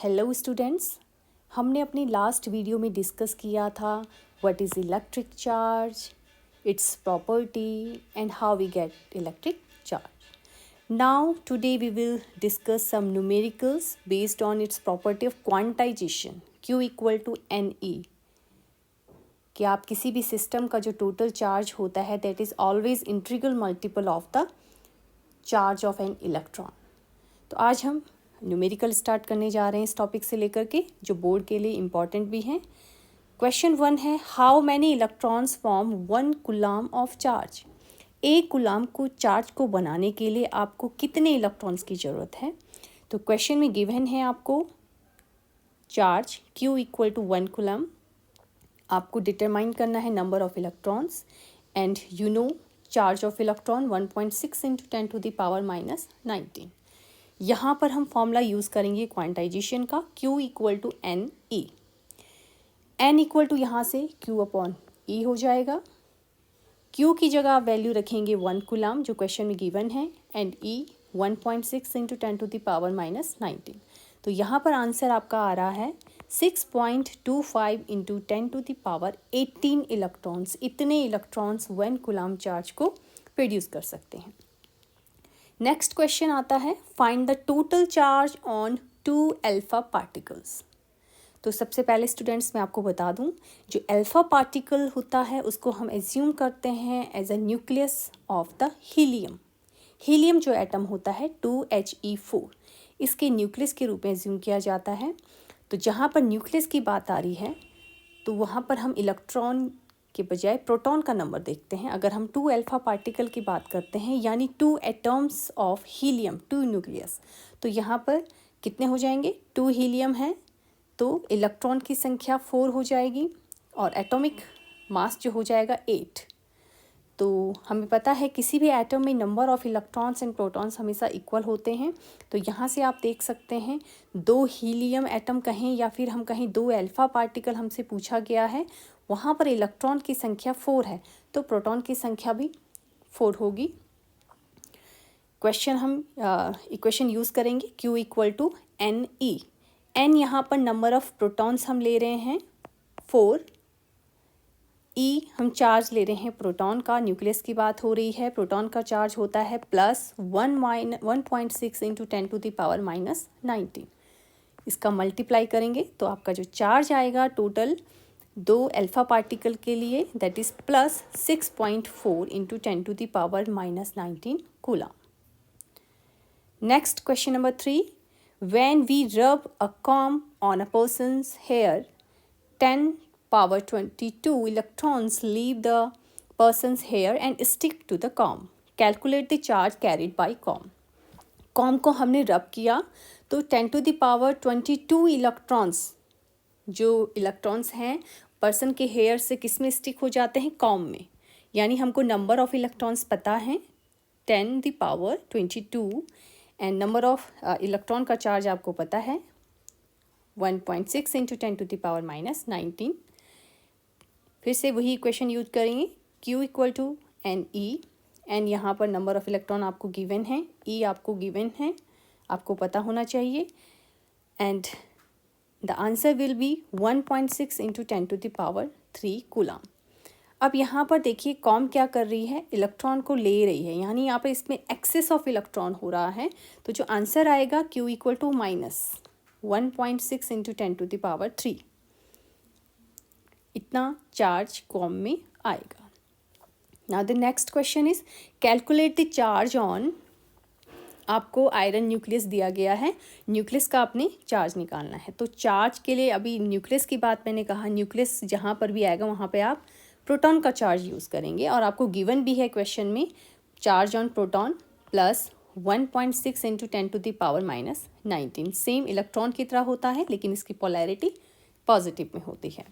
Hello students, हमने अपनी last video में डिस्कस किया था what is electric charge, its property and how we get electric charge. Now today we will discuss some numericals based on its property of quantization Q equal to NE. कि आप किसी भी system का जो total charge होता है that is always integral multiple of the charge of an electron. तो आज हम न्यूमेरिकल स्टार्ट करने जा रहे हैं इस टॉपिक से लेकर के जो बोर्ड के लिए इम्पॉर्टेंट भी हैं. क्वेश्चन 1 है how many electrons form 1 coulomb of charge. एक कूलम को चार्ज को बनाने के लिए आपको कितने इलेक्ट्रॉन्स की ज़रूरत है. तो क्वेश्चन में गिवन है आपको charge Q equal to 1 coulomb. आपको डिटरमाइन करना है number of electrons and you know charge of electron 1.6 into 10 to the power minus 19. यहाँ पर हम फॉर्मूला यूज़ करेंगे क्वांटाइजेशन का Q equal to n e. N equal to यहाँ से Q अपॉन ई हो जाएगा. Q की जगह आप वैल्यू रखेंगे 1 कूलम जो क्वेश्चन में गिवन है and E 1.6 into 10 to the power minus 19. तो यहाँ पर आंसर आपका आ रहा है 6.25 into 10 to the power 18 electrons. इतने इलेक्ट्रॉन्स 1 कूलम चार्ज को प्रोड्यूस कर सकते हैं. नेक्स्ट क्वेश्चन आता है find the total charge on 2 alpha particles. तो सबसे पहले स्टूडेंट्स मैं आपको बता दूं जो अल्फा पार्टिकल होता है उसको हम एज्यूम करते हैं as a nucleus of the helium. Helium जो एटम होता है 2He4 इसके न्यूक्लियस के रूप में एज्यूम किया जाता है. तो जहाँ पर न्यूक्लियस की बात आ रही है तो वहाँ पर हम इलेक्ट्रॉन के बजाय प्रोटॉन का नंबर देखते हैं. अगर हम 2 अल्फा पार्टिकल की बात करते हैं यानी 2 एटम्स ऑफ हीलियम 2 न्यूक्लियस तो यहाँ पर कितने हो जाएंगे 2 हीलियम है तो इलेक्ट्रॉन की संख्या 4 हो जाएगी और एटॉमिक मास जो हो जाएगा 8. तो हमें पता है किसी भी एटम में number of electrons and protons हमेशा इक्वल होते हैं. तो यहाँ से आप देख सकते हैं 2 हीलियम एटम कहें या फिर हम कहें 2 अल्फा पार्टिकल हमसे पूछा गया है. वहाँ पर इलेक्ट्रॉन की संख्या 4 है तो प्रोटॉन की संख्या भी 4 होगी. क्वेश्चन हम इक्वेशन यूज़ करेंगे Q equal to n e. N यहाँ पर नंबर ऑफ प्रोटॉन्स हम ले रहे हैं 4. ई हम चार्ज ले रहे हैं प्रोटॉन का. न्यूक्लियस की बात हो रही है. प्रोटॉन का चार्ज होता है +1.6 into 10 to the power minus 19. इसका मल्टीप्लाई करेंगे तो आपका जो चार्ज आएगा टोटल 2 अल्फा पार्टिकल के लिए that is +6.4 into 10 to the power minus 19 coulomb. Next question number 3. When we rub a comb on a person's hair, 10 power 22 electrons leave the person's hair and stick to the comb. Calculate the charge carried by comb. comb को हमने रब किया तो 10 to the power 22 electrons जो electrons हैं person के hair से किस में स्टिक हो जाते हैं कॉम में. यानी हमको नंबर ऑफ इलेक्ट्रॉन्स पता है 10 the power 22 and number of electron का चार्ज आपको पता है 1.6 into 10 to the power minus 19. फिर से वही इक्वेशन यूज करेंगे Q equal to n e. N यहाँ पर नंबर ऑफ इलेक्ट्रॉन आपको गिवन है. E आपको गिवन है आपको पता होना चाहिए and the answer will be 1.6 into 10 to the power 3 coulomb. अब यहाँ पर देखिए कॉम क्या कर रही है इलेक्ट्रॉन को ले रही है यानी यहाँ पर इसमें एक्सेस ऑफ इलेक्ट्रॉन हो रहा है. तो जो आंसर आएगा Q equal to -1.6 into 10 to the power 3 इतना चार्ज कॉम में आएगा. Now the next question is calculate the charge on. आपको आयरन न्यूक्लियस दिया गया है. न्यूक्लियस का आपने चार्ज निकालना है. तो चार्ज के लिए अभी न्यूक्लियस की बात मैंने कहा न्यूक्लियस जहाँ पर भी आएगा वहाँ पे आप प्रोटॉन का चार्ज यूज़ करेंगे और आपको गिवन भी है क्वेश्चन में charge on proton +1.6 into 10 to the power minus 19. Same electron की तरह होता है लेकिन इसकी पोलैरिटी पॉजिटिव में होती है.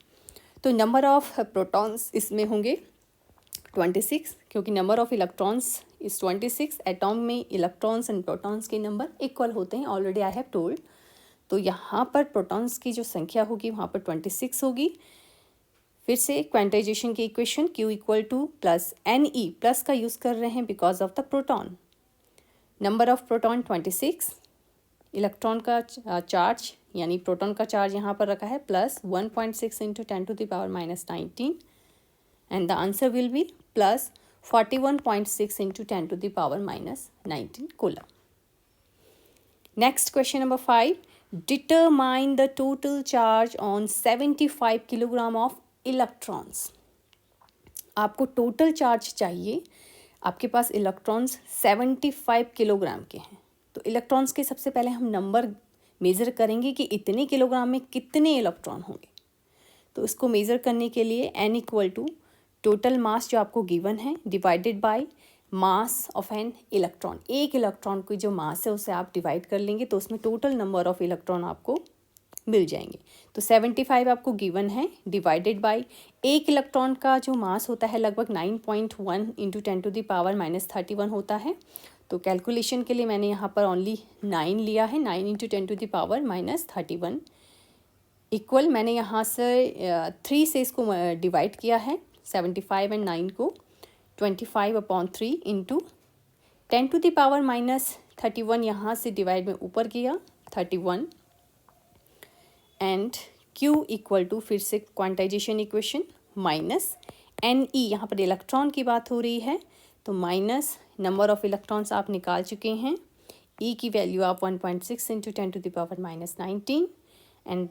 तो नंबर ऑफ प्रोटॉन्स इसमें होंगे 26 क्योंकि नंबर ऑफ इलेक्ट्रॉन्स इस 26. एटॉम में इलेक्ट्रॉन्स एंड प्रोटॉन्स के नंबर इक्वल होते हैं ऑलरेडी आई हैव टोल्ड. तो यहाँ पर प्रोटॉन्स की जो संख्या होगी वहाँ पर 26 होगी. फिर से क्वांटाइजेशन की equation Q equal to plus n e. Plus का यूज़ कर रहे हैं because of the proton. Number of proton 26. Electron का चार्ज यानी प्रोटॉन का चार्ज यहाँ पर रखा है plus 1.6 into 10 to the power minus 19 and the answer will be plus 41.6 into 10 to the power minus 19 coulomb. Next question number 5. Determine the total charge on 75 kilogram of electrons. आपको total charge चाहिए. आपके पास electrons 75 kilogram के हैं. तो electrons के सबसे पहले हम नंबर मेज़र करेंगे कि इतने किलोग्राम में कितने इलेक्ट्रॉन होंगे. तो इसको मेज़र करने के लिए n equal to total mass जो आपको गिवन है divided by mass of an electron. एक इलेक्ट्रॉन की जो मास है उसे आप डिवाइड कर लेंगे तो उसमें टोटल नंबर ऑफ इलेक्ट्रॉन आपको मिल जाएंगे. तो 75 आपको गिवन है डिवाइडेड बाय एक इलेक्ट्रॉन का जो मास होता है लगभग 9.1 into 10 to the power minus 31 होता है. तो कैलकुलेशन के लिए मैंने यहाँ पर ओनली 9 लिया है. 9 into 10 to the power minus 31 equal मैंने यहाँ से 3 से इसको डिवाइड किया है. 75 एंड 9 को 25/3 into 10 to the power minus 31 यहाँ से डिवाइड में ऊपर किया 31 एंड Q इक्वल टू फिर से क्वांटाइजेशन इक्वेशन माइनस NE. यहाँ पर इलेक्ट्रॉन की बात हो रही है तो माइनस नंबर ऑफ इलेक्ट्रॉन्स आप निकाल चुके हैं. E की वैल्यू आप 1.6 into 10 to the power minus 19 and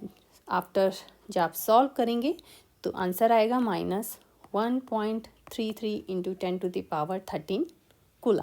after जब आप सॉल्व करेंगे तो आंसर आएगा minus 1.33 into 10 to the power 13